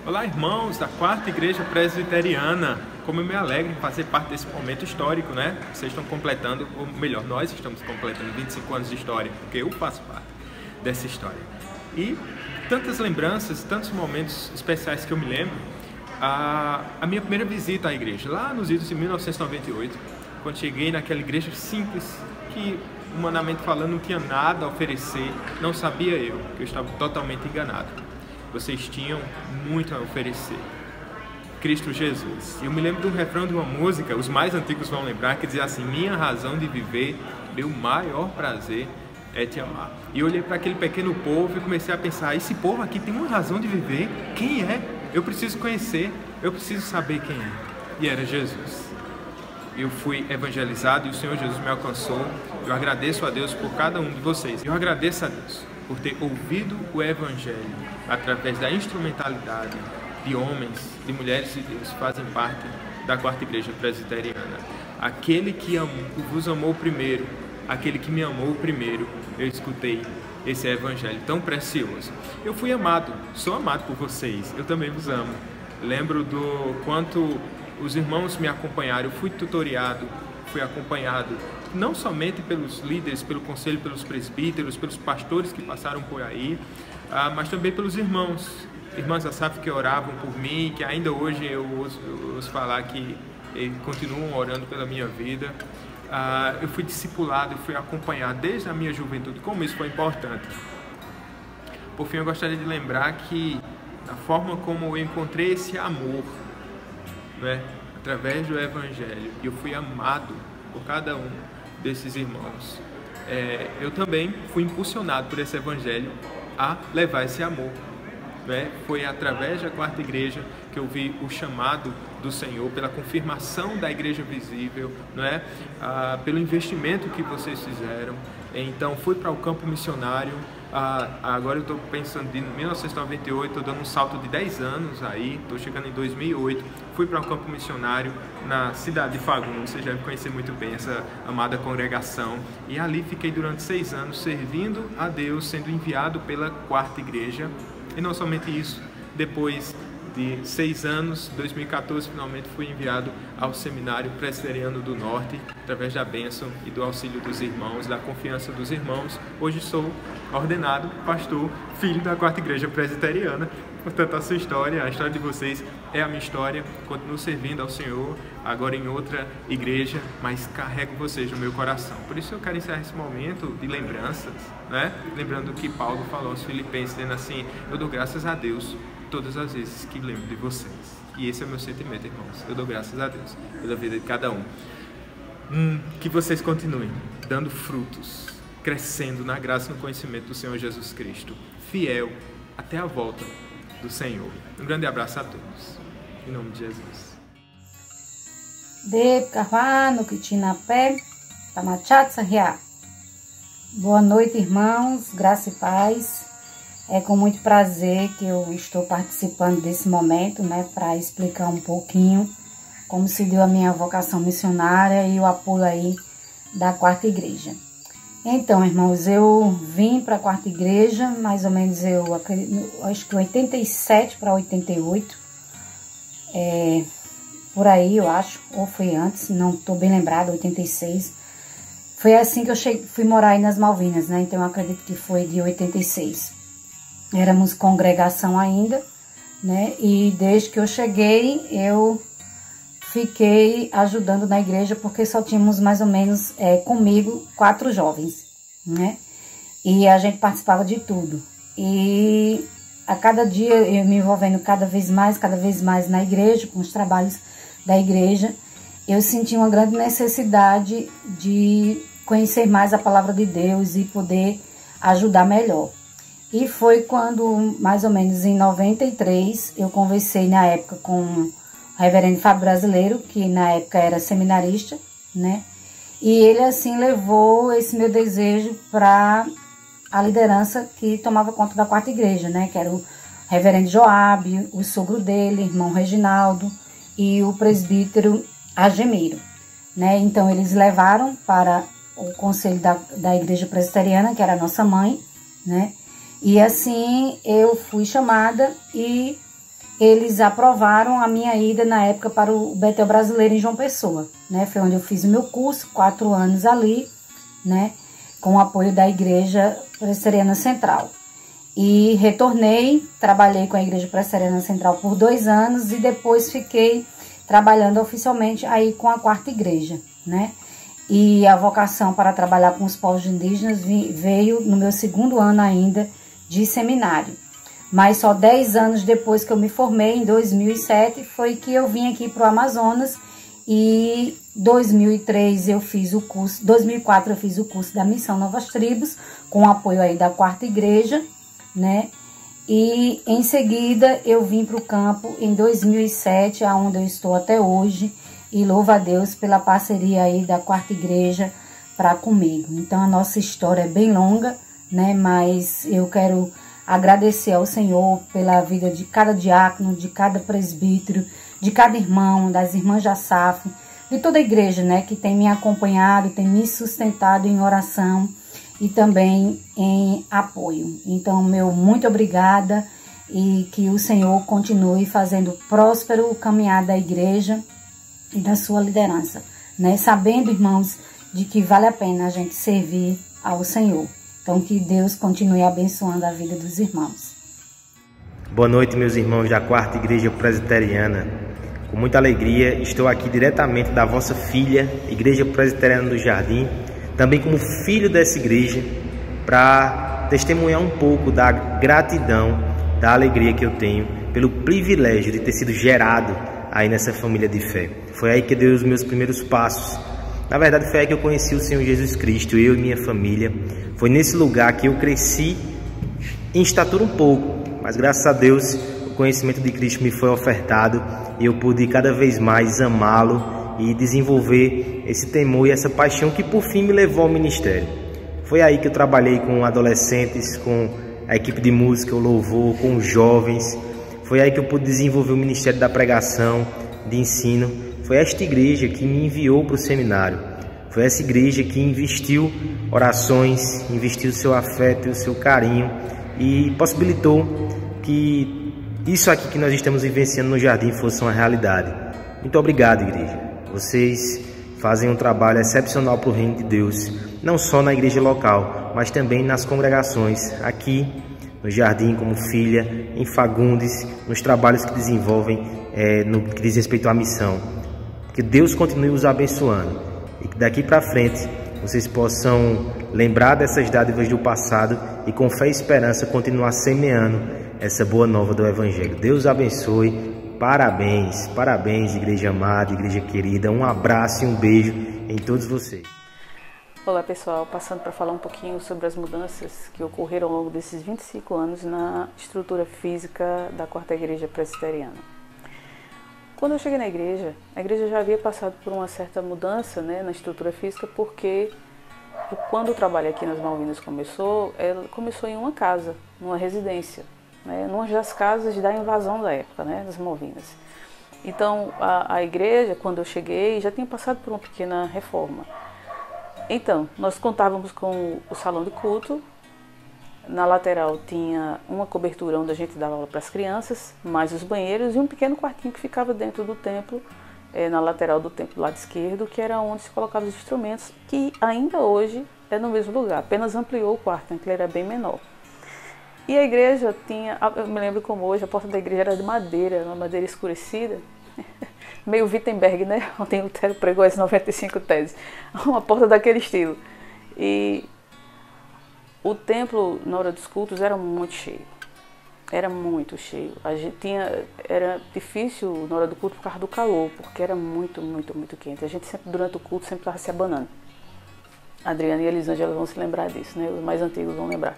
Olá, irmãos da Quarta Igreja Presbiteriana. Como eu me alegro em fazer parte desse momento histórico, né? Vocês estão completando, ou melhor, nós estamos completando 25 anos de história, porque eu faço parte dessa história. E tantas lembranças, tantos momentos especiais que eu me lembro. A minha primeira visita à igreja, lá nos idos de 1998, quando cheguei naquela igreja simples, que, humanamente falando, não tinha nada a oferecer, não sabia eu, que eu estava totalmente enganado. Vocês tinham muito a oferecer. Cristo Jesus. Eu me lembro de um refrão de uma música, os mais antigos vão lembrar, que dizia assim: minha razão de viver, meu maior prazer é te amar. E eu olhei para aquele pequeno povo e comecei a pensar: esse povo aqui tem uma razão de viver? Quem é? Eu preciso conhecer, eu preciso saber quem é. E era Jesus. Eu fui evangelizado e o Senhor Jesus me alcançou. Eu agradeço a Deus por cada um de vocês. Eu agradeço a Deus por ter ouvido o Evangelho através da instrumentalidade de homens, de mulheres de Deus que fazem parte da Quarta Igreja Presbiteriana. Aquele que vos amou primeiro, aquele que me amou primeiro, eu escutei esse Evangelho tão precioso. Eu fui amado, sou amado por vocês, eu também vos amo. Lembro do quanto os irmãos me acompanharam, eu fui tutoriado, fui acompanhado não somente pelos líderes, pelo conselho, pelos presbíteros, pelos pastores que passaram por aí, mas também pelos irmãos da SAF que oravam por mim, que ainda hoje eu ouço falar que continuam orando pela minha vida. Eu fui discipulado, eu fui acompanhado desde a minha juventude, como isso foi importante. Por fim, eu gostaria de lembrar que a forma como eu encontrei esse amor, né, através do Evangelho, eu fui amado por cada um desses irmãos. Eu também fui impulsionado por esse Evangelho a levar esse amor. Foi através da Quarta Igreja que eu vi o chamado do Senhor, pela confirmação da Igreja Visível, pelo investimento que vocês fizeram. Então fui para o campo missionário. Agora eu estou pensando em 1998, estou dando um salto de 10 anos aí, estou chegando em 2008, fui para um campo missionário na cidade de Fagundes, vocês devem conhecer muito bem essa amada congregação, e ali fiquei durante 6 anos servindo a Deus, sendo enviado pela Quarta Igreja. E não somente isso, depois de 6 anos, 2014, finalmente fui enviado ao Seminário Presbiteriano do Norte, através da bênção e do auxílio dos irmãos, da confiança dos irmãos. Hoje sou ordenado pastor, filho da Quarta Igreja Presbiteriana. Portanto, a sua história, a história de vocês é a minha história. Continuo servindo ao Senhor, agora em outra igreja, mas carrego vocês no meu coração. Por isso eu quero encerrar esse momento de lembranças, lembrando o que Paulo falou aos Filipenses, dizendo assim: eu dou graças a Deus todas as vezes que lembro de vocês. E esse é o meu sentimento, irmãos. Eu dou graças a Deus pela vida de cada um. Que vocês continuem dando frutos, crescendo na graça e no conhecimento do Senhor Jesus Cristo, fiel até a volta do Senhor. Um grande abraço a todos. Em nome de Jesus. Boa noite, irmãos. Graça e paz. É com muito prazer que eu estou participando desse momento, para explicar um pouquinho como se deu a minha vocação missionária e o apoio aí da Quarta Igreja. Então, irmãos, eu vim para a Quarta Igreja, mais ou menos acho que 87 para 88, por aí eu acho, ou foi antes, não estou bem lembrada, 86. Foi assim que eu fui morar aí nas Malvinas, então eu acredito que foi de 86. Éramos congregação ainda, e desde que eu cheguei, eu fiquei ajudando na igreja, porque só tínhamos mais ou menos comigo 4 jovens, e a gente participava de tudo. E a cada dia eu me envolvendo cada vez mais na igreja, com os trabalhos da igreja, eu senti uma grande necessidade de conhecer mais a palavra de Deus e poder ajudar melhor. E foi quando, mais ou menos em 93, eu conversei na época com o reverendo Fábio Brasileiro, que na época era seminarista, e ele assim levou esse meu desejo para a liderança que tomava conta da Quarta Igreja, que era o reverendo Joabe, o sogro dele, irmão Reginaldo, e o presbítero Agemiro, Então eles levaram para o conselho da Igreja Presbiteriana, que era a nossa mãe, E assim eu fui chamada e eles aprovaram a minha ida na época para o Betel Brasileiro em João Pessoa, né? Foi onde eu fiz o meu curso, 4 anos ali, né? Com o apoio da Igreja Presbiteriana Central. E retornei, trabalhei com a Igreja Presbiteriana Central por 2 anos e depois fiquei trabalhando oficialmente aí com a Quarta Igreja, né? E a vocação para trabalhar com os povos indígenas veio no meu 2º ano ainda de seminário. Mas só 10 anos depois que eu me formei, em 2007, foi que eu vim aqui para o Amazonas. E 2003 eu fiz o curso, 2004 eu fiz o curso da Missão Novas Tribos, com o apoio aí da Quarta Igreja, né? E em seguida eu vim para o campo em 2007, aonde eu estou até hoje, e louvo a Deus pela parceria aí da Quarta Igreja para comigo. Então a nossa história é bem longa, né? Mas eu quero agradecer ao Senhor pela vida de cada diácono, de cada presbítero, de cada irmão, das irmãs da SAF, de toda a igreja, né, que tem me acompanhado, tem me sustentado em oração e também em apoio. Então, meu muito obrigada e que o Senhor continue fazendo próspero o caminhar da igreja e da sua liderança, né, sabendo, irmãos, de que vale a pena a gente servir ao Senhor. Então, que Deus continue abençoando a vida dos irmãos. Boa noite, meus irmãos da Quarta Igreja Presbiteriana. Com muita alegria, estou aqui diretamente da vossa filha, Igreja Presbiteriana do Jardim, também como filho dessa igreja, para testemunhar um pouco da gratidão, da alegria que eu tenho pelo privilégio de ter sido gerado aí nessa família de fé. Foi aí que dei os meus primeiros passos. Na verdade, foi aí que eu conheci o Senhor Jesus Cristo, eu e minha família. Foi nesse lugar que eu cresci em estatura um pouco, mas graças a Deus o conhecimento de Cristo me foi ofertado e eu pude cada vez mais amá-lo e desenvolver esse temor e essa paixão que por fim me levou ao ministério. Foi aí que eu trabalhei com adolescentes, com a equipe de música, o louvor, com os jovens. Foi aí que eu pude desenvolver o ministério da pregação, de ensino. Foi esta igreja que me enviou para o seminário. Foi essa igreja que investiu orações, investiu o seu afeto e o seu carinho e possibilitou que isso aqui que nós estamos vivenciando no Jardim fosse uma realidade. Muito obrigado, igreja. Vocês fazem um trabalho excepcional para o reino de Deus, não só na igreja local, mas também nas congregações, aqui no Jardim, como filha, em Fagundes, nos trabalhos que desenvolvem no que diz respeito à missão. Que Deus continue os abençoando e que daqui para frente vocês possam lembrar dessas dádivas do passado e com fé e esperança continuar semeando essa boa nova do Evangelho. Deus abençoe. Parabéns, parabéns, igreja amada, igreja querida. Um abraço e um beijo em todos vocês. Olá pessoal, passando para falar um pouquinho sobre as mudanças que ocorreram ao longo desses 25 anos na estrutura física da Quarta Igreja Presbiteriana. Quando eu cheguei na igreja, a igreja já havia passado por uma certa mudança, né, na estrutura física, porque quando o trabalho aqui nas Malvinas começou, ela começou em uma casa, numa residência, né, numa das casas da invasão da época, né, das Malvinas. Então a igreja, quando eu cheguei, já tinha passado por uma pequena reforma. Então, nós contávamos com o salão de culto. Na lateral tinha uma cobertura onde a gente dava aula para as crianças, mais os banheiros e um pequeno quartinho que ficava dentro do templo, na lateral do templo do lado esquerdo, que era onde se colocavam os instrumentos, que ainda hoje é no mesmo lugar, apenas ampliou o quarto, então ele era bem menor. E a igreja tinha, eu me lembro como hoje, a porta da igreja era de madeira, uma madeira escurecida, meio Wittenberg, né? Ontem o Lutero pregou as 95 teses, uma porta daquele estilo. E o templo, na hora dos cultos, era muito cheio. Era muito cheio. A gente era difícil na hora do culto por causa do calor, porque era muito, muito, muito quente. A gente sempre, durante o culto, sempre estava se abanando. A Adriana e a Elisângela vão se lembrar disso, né? Os mais antigos vão lembrar.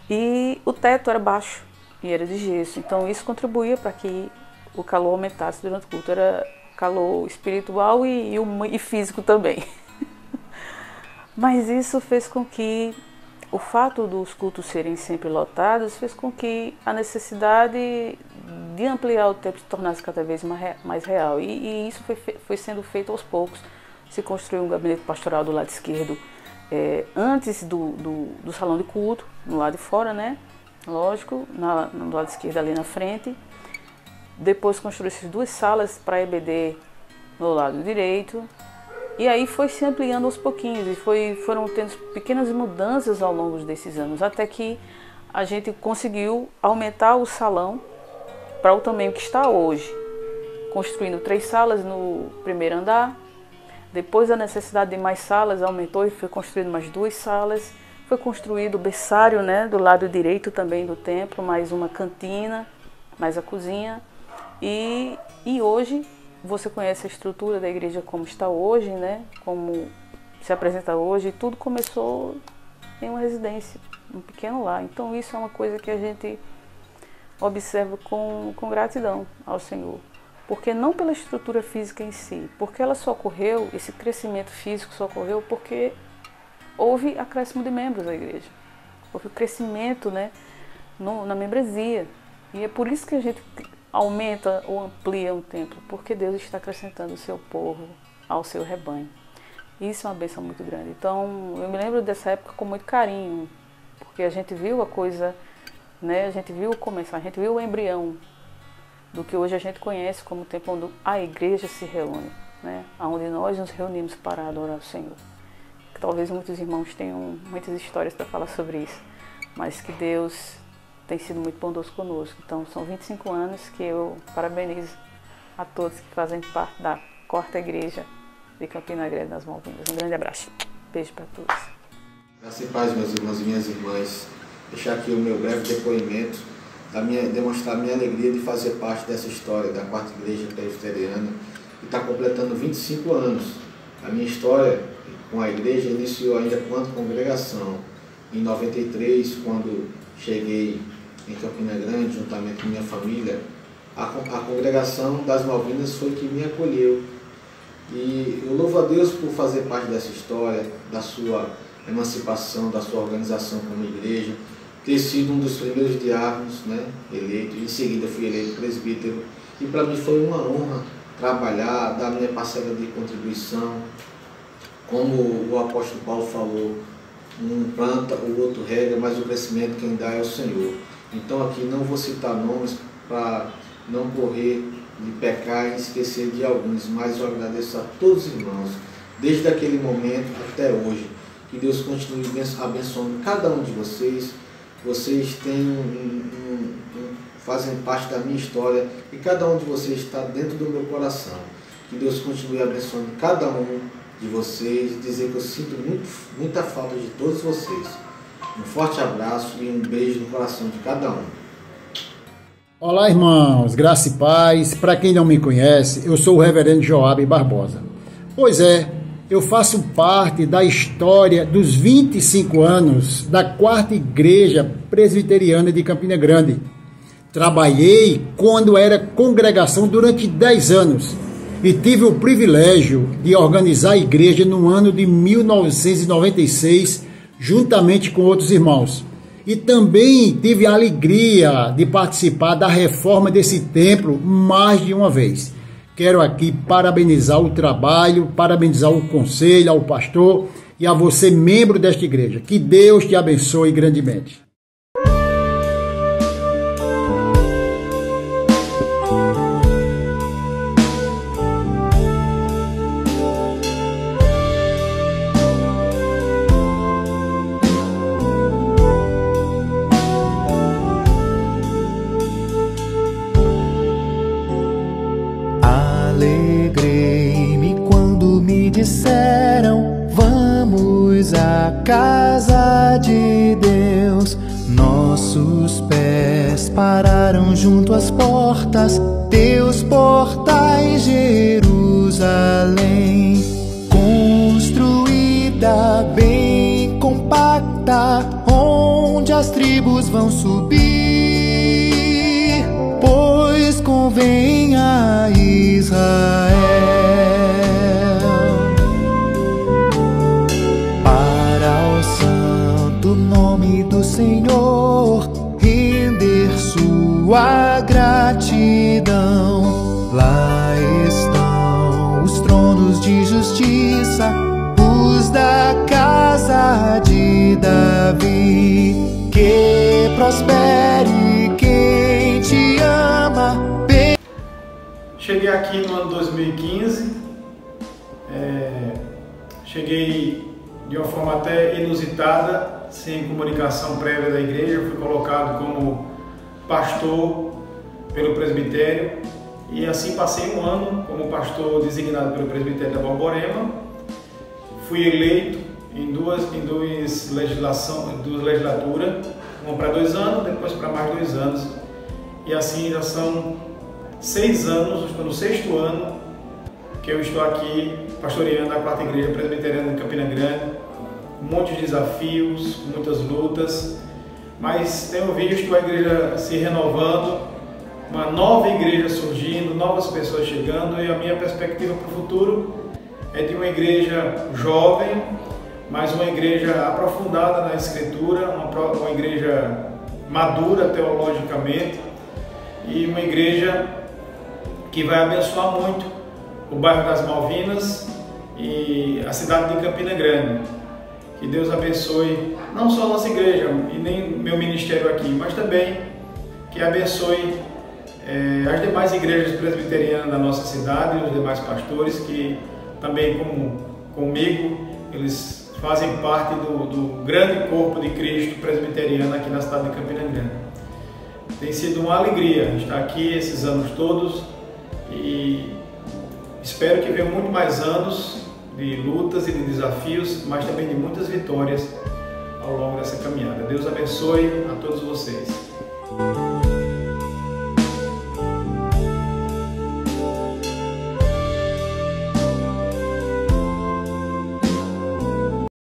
E o teto era baixo e era de gesso. Então isso contribuía para que o calor aumentasse durante o culto. Era calor espiritual e físico também. Mas isso fez com que o fato dos cultos serem sempre lotados fez com que a necessidade de ampliar o tempo se tornasse cada vez mais real. E isso foi sendo feito aos poucos. Se construiu um gabinete pastoral do lado esquerdo, antes do salão de culto, no lado de fora, né? Lógico, no lado esquerdo ali na frente. Depois construiu-se 2 salas para EBD no lado direito. E aí foi se ampliando aos pouquinhos e foram tendo pequenas mudanças ao longo desses anos, até que a gente conseguiu aumentar o salão para o tamanho que está hoje, construindo 3 salas no primeiro andar. Depois a necessidade de mais salas aumentou e foi construído mais 2 salas. Foi construído o berçário, né, do lado direito também do templo, mais uma cantina, mais a cozinha. E hoje você conhece a estrutura da igreja como está hoje, né? Como se apresenta hoje. Tudo começou em uma residência, um pequeno lar. Então isso é uma coisa que a gente observa com gratidão ao Senhor. Porque não pela estrutura física em si, porque ela só ocorreu, esse crescimento físico só ocorreu porque houve acréscimo de membros da igreja. Houve o crescimento, né, na membresia. E é por isso que a gente aumenta ou amplia um templo, porque Deus está acrescentando o seu povo ao seu rebanho. Isso é uma bênção muito grande. Então, eu me lembro dessa época com muito carinho, porque a gente viu a coisa, né? A gente viu começar, a gente viu o embrião do que hoje a gente conhece como o templo onde a igreja se reúne, né? Onde nós nos reunimos para adorar o Senhor. Que talvez muitos irmãos tenham muitas histórias para falar sobre isso, mas que Deus tem sido muito bondoso conosco. Então, são 25 anos que eu parabenizo a todos que fazem parte da 4ª Igreja de Campina Grande, nas Malvinas. Um grande abraço. Beijo para todos. Graças e paz, meus irmãos e minhas irmãs. Deixar aqui o meu breve depoimento, demonstrar a minha alegria de fazer parte dessa história da 4ª Igreja Presbiteriana, que está completando 25 anos. A minha história com a igreja iniciou ainda quanto congregação. Em 93, quando cheguei em Campina Grande, juntamente com minha família, a congregação das Malvinas foi que me acolheu. E eu louvo a Deus por fazer parte dessa história, da sua emancipação, da sua organização como igreja, ter sido um dos primeiros diáconos, né, eleito, em seguida fui eleito presbítero, e para mim foi uma honra trabalhar, dar minha parcela de contribuição. Como o apóstolo Paulo falou, um planta, o outro rega, mas o crescimento quem dá é o Senhor. Então aqui não vou citar nomes para não correr de pecar e esquecer de alguns, mas eu agradeço a todos os irmãos, desde aquele momento até hoje. Que Deus continue abençoando cada um de vocês. Vocês fazem parte da minha história e cada um de vocês está dentro do meu coração. Que Deus continue abençoando cada um de vocês, dizer que eu sinto muita falta de todos vocês. Um forte abraço e um beijo no coração de cada um. Olá, irmãos, graça e paz. Para quem não me conhece, eu sou o reverendo Joabe Barbosa. Pois é, eu faço parte da história dos 25 anos da 4ª Igreja Presbiteriana de Campina Grande. Trabalhei quando era congregação durante 10 anos e tive o privilégio de organizar a igreja no ano de 1996, juntamente com outros irmãos. E também tive a alegria de participar da reforma desse templo mais de uma vez. Quero aqui parabenizar o trabalho, parabenizar o conselho, ao pastor e a você, membro desta igreja. Que Deus te abençoe grandemente. Alegrei-me quando me disseram: vamos à casa de Deus. Nossos pés pararam junto às portas, teus portais, Jerusalém. Construída bem compacta, onde as tribos vão subir, pois convém a Israel. Para o santo nome do Senhor render sua gratidão. Lá estão os tronos de justiça, os da casa de Davi. Que prospere quem te ama. Cheguei aqui no ano 2015, cheguei de uma forma até inusitada, sem comunicação prévia da igreja, fui colocado como pastor pelo presbitério e assim passei um ano como pastor designado pelo presbitério da Borborema. Fui eleito em duas legislaturas, uma para 2 anos, depois para mais 2 anos. E assim já são 6 anos, estou no 6º ano que eu estou aqui pastoreando a 4ª Igreja Presbiteriana de Campina Grande. Um monte de desafios, muitas lutas, mas tenho visto a igreja se renovando, uma nova igreja surgindo, novas pessoas chegando, e a minha perspectiva para o futuro é de uma igreja jovem, mas uma igreja aprofundada na Escritura, uma igreja madura teologicamente e uma igreja que vai abençoar muito o bairro das Malvinas e a cidade de Campina Grande. Que Deus abençoe não só a nossa igreja e nem meu ministério aqui, mas também que abençoe as demais igrejas presbiterianas da nossa cidade e os demais pastores que também, como comigo, eles fazem parte do grande corpo de Cristo presbiteriano aqui na cidade de Campina Grande. Tem sido uma alegria estar aqui esses anos todos e espero que venham muito mais anos de lutas e de desafios, mas também de muitas vitórias ao longo dessa caminhada. Deus abençoe a todos vocês.